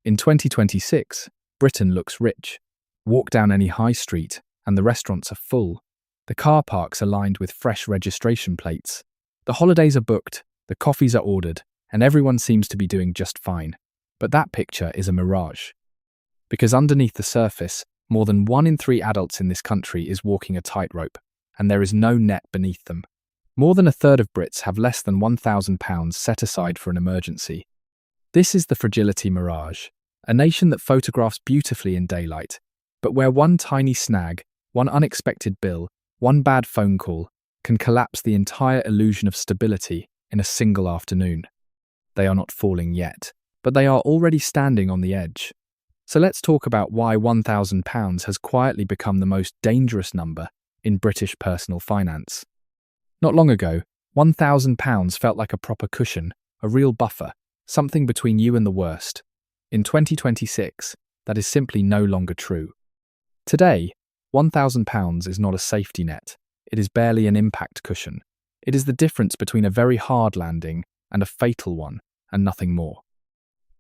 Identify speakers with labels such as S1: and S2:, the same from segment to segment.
S1: In 2026, Britain looks rich. Walk down any high street, and the restaurants are full. The car parks are lined with fresh registration plates. The holidays are booked, the coffees are ordered, and everyone seems to be doing just fine. But that picture is a mirage. Because underneath the surface, more than 1 in 3 adults in this country is walking a tightrope, and there is no net beneath them. More than a third of Brits have less than £1,000 set aside for an emergency. This is the Fragility Mirage, a nation that photographs beautifully in daylight, but where one tiny snag, one unexpected bill, one bad phone call can collapse the entire illusion of stability in a single afternoon. They are not falling yet, but they are already standing on the edge. So let's talk about why £1,000 has quietly become the most dangerous number in British personal finance. Not long ago, £1,000 felt like a proper cushion, a real buffer, something between you and the worst. In 2026, that is simply no longer true. Today, £1,000 is not a safety net. It is barely an impact cushion. It is the difference between a very hard landing and a fatal one, and nothing more.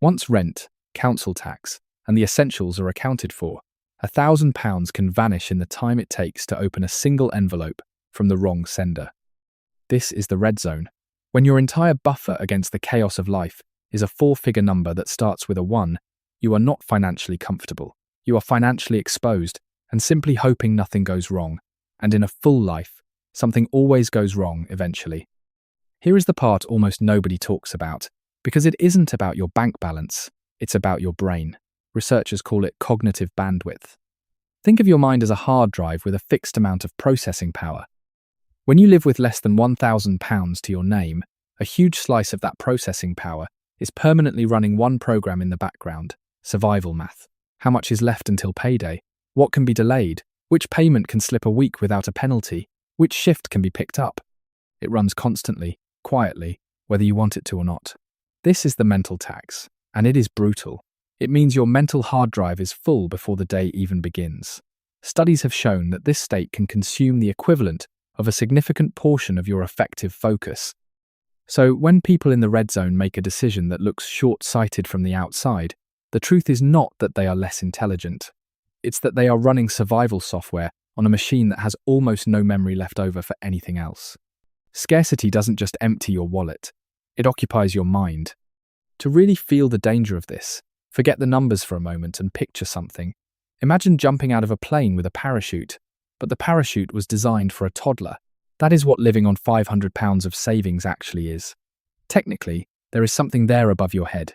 S1: Once rent, council tax, and the essentials are accounted for, £1,000 can vanish in the time it takes to open a single envelope from the wrong sender. This is the red zone, when your entire buffer against the chaos of life is a 4-figure number that starts with a 1, you are not financially comfortable. You are financially exposed and simply hoping nothing goes wrong. And in a full life, something always goes wrong eventually. Here is the part almost nobody talks about, because it isn't about your bank balance, it's about your brain. Researchers call it cognitive bandwidth. Think of your mind as a hard drive with a fixed amount of processing power. When you live with less than £1,000 to your name, a huge slice of that processing power is permanently running one program in the background: survival math. How much is left until payday? What can be delayed? Which payment can slip a week without a penalty? Which shift can be picked up? It runs constantly, quietly, whether you want it to or not. This is the mental tax, and it is brutal. It means your mental hard drive is full before the day even begins. Studies have shown that this state can consume the equivalent of a significant portion of your effective focus. So when people in the red zone make a decision that looks short-sighted from the outside, the truth is not that they are less intelligent. It's that they are running survival software on a machine that has almost no memory left over for anything else. Scarcity doesn't just empty your wallet, it occupies your mind. To really feel the danger of this, forget the numbers for a moment and picture something. Imagine jumping out of a plane with a parachute, but the parachute was designed for a toddler. That is what living on £500 of savings actually is. Technically, there is something there above your head.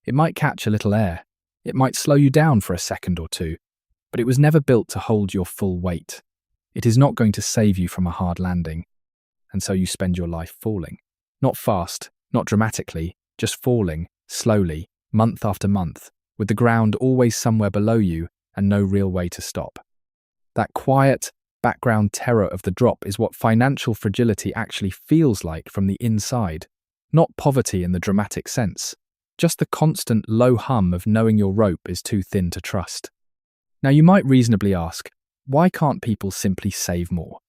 S1: It might catch a little air. It might slow you down for a second or two, but it was never built to hold your full weight. It is not going to save you from a hard landing. And so you spend your life falling. Not fast, not dramatically, just falling, slowly, month after month, with the ground always somewhere below you and no real way to stop. That quiet, background terror of the drop is what financial fragility actually feels like from the inside. Not poverty in the dramatic sense, just the constant low hum of knowing your rope is too thin to trust. Now you might reasonably ask, why can't people simply save more?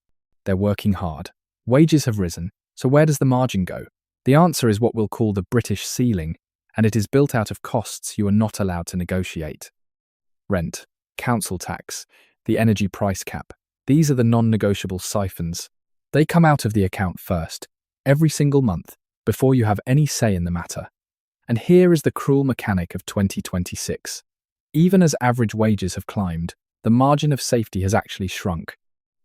S1: They're working hard. Wages have risen, so where does the margin go? The answer is what we'll call the British ceiling, and it is built out of costs you are not allowed to negotiate. Rent, council tax, the energy price cap. These are the non-negotiable siphons. They come out of the account first, every single month, before you have any say in the matter. And here is the cruel mechanic of 2026. Even as average wages have climbed, the margin of safety has actually shrunk,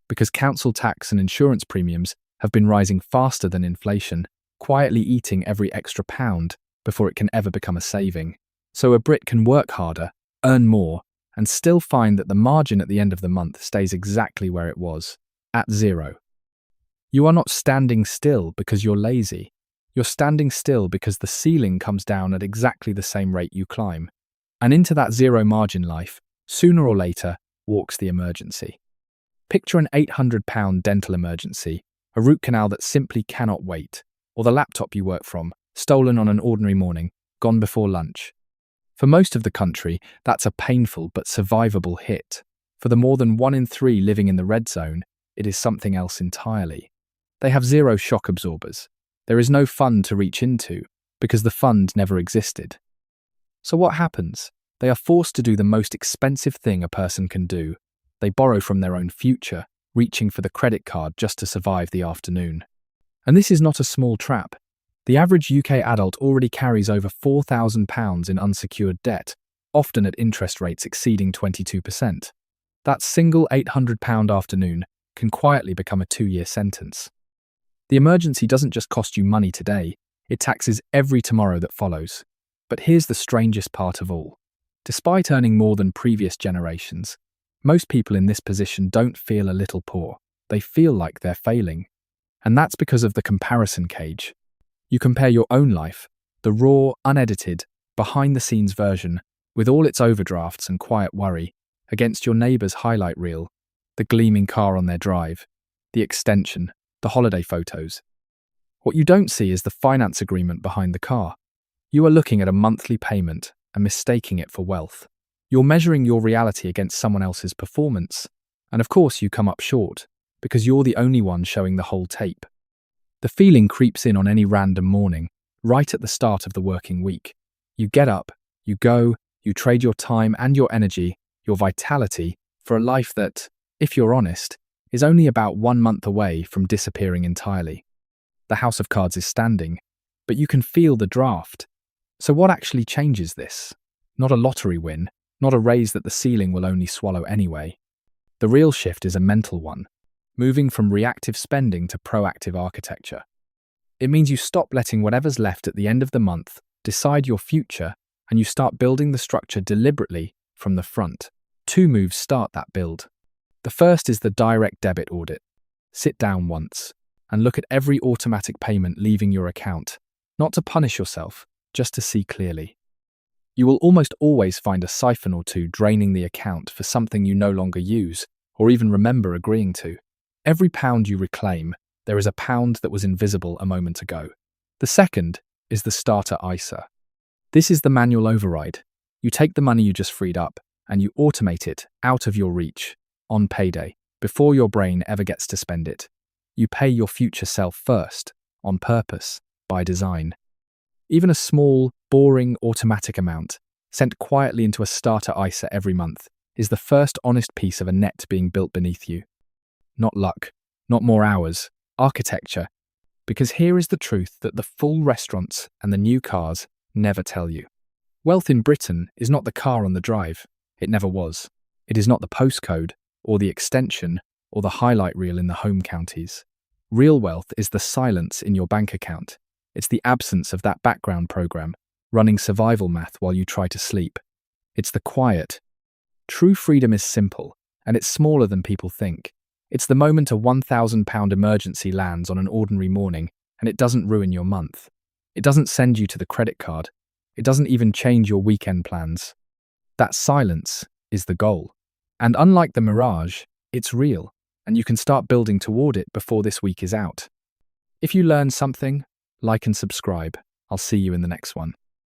S1: because council tax and insurance premiums have been rising faster than inflation, quietly eating every extra pound before it can ever become a saving. So a Brit can work harder, earn more, and still find that the margin at the end of the month stays exactly where it was, at zero. You are not standing still because you're lazy. You're standing still because the ceiling comes down at exactly the same rate you climb. And into that zero margin life, sooner or later, walks the emergency. Picture an £800 dental emergency, a root canal that simply cannot wait, or the laptop you work from, stolen on an ordinary morning, gone before lunch. For most of the country, that's a painful but survivable hit. For the more than 1 in 3 living in the red zone, it is something else entirely. They have zero shock absorbers. There is no fund to reach into, because the fund never existed. So what happens? They are forced to do the most expensive thing a person can do. They borrow from their own future, reaching for the credit card just to survive the afternoon. And this is not a small trap. The average UK adult already carries over £4,000 in unsecured debt, often at interest rates exceeding 22%. That single £800 afternoon can quietly become a 2-year sentence. The emergency doesn't just cost you money today, it taxes every tomorrow that follows. But here's the strangest part of all. Despite earning more than previous generations, most people in this position don't feel a little poor. They feel like they're failing. And that's because of the comparison cage. You compare your own life, the raw, unedited, behind-the-scenes version, with all its overdrafts and quiet worry, against your neighbour's highlight reel, the gleaming car on their drive, the extension, the holiday photos. What you don't see is the finance agreement behind the car. You are looking at a monthly payment and mistaking it for wealth. You're measuring your reality against someone else's performance. And of course you come up short, because you're the only one showing the whole tape. The feeling creeps in on any random morning, right at the start of the working week. You get up, you go, you trade your time and your energy, your vitality, for a life that, if you're honest, is only about 1 month away from disappearing entirely. The house of cards is standing, but you can feel the draft. So what actually changes this? Not a lottery win, not a raise that the ceiling will only swallow anyway. The real shift is a mental one, moving from reactive spending to proactive architecture. It means you stop letting whatever's left at the end of the month decide your future, and you start building the structure deliberately from the front. 2 moves start that build. The first is the direct debit audit. Sit down once and look at every automatic payment leaving your account, not to punish yourself, just to see clearly. You will almost always find a siphon or two draining the account for something you no longer use or even remember agreeing to. Every pound you reclaim, there is a pound that was invisible a moment ago. The second is the starter ISA. This is the manual override. You take the money you just freed up and you automate it out of your reach on payday, before your brain ever gets to spend it. You pay your future self first, on purpose, by design. Even a small, boring, automatic amount, sent quietly into a starter ISA every month, is the first honest piece of a net being built beneath you. Not luck, not more hours, architecture. Because here is the truth that the full restaurants and the new cars never tell you. Wealth in Britain is not the car on the drive. It never was. It is not the postcode, or the extension, or the highlight reel in the home counties. Real wealth is the silence in your bank account. It's the absence of that background program, running survival math while you try to sleep. It's the quiet. True freedom is simple, and it's smaller than people think. It's the moment a £1,000 emergency lands on an ordinary morning, and it doesn't ruin your month. It doesn't send you to the credit card. It doesn't even change your weekend plans. That silence is the goal. And unlike the Mirage, it's real, and you can start building toward it before this week is out. If you learned something, like and subscribe. I'll see you in the next one.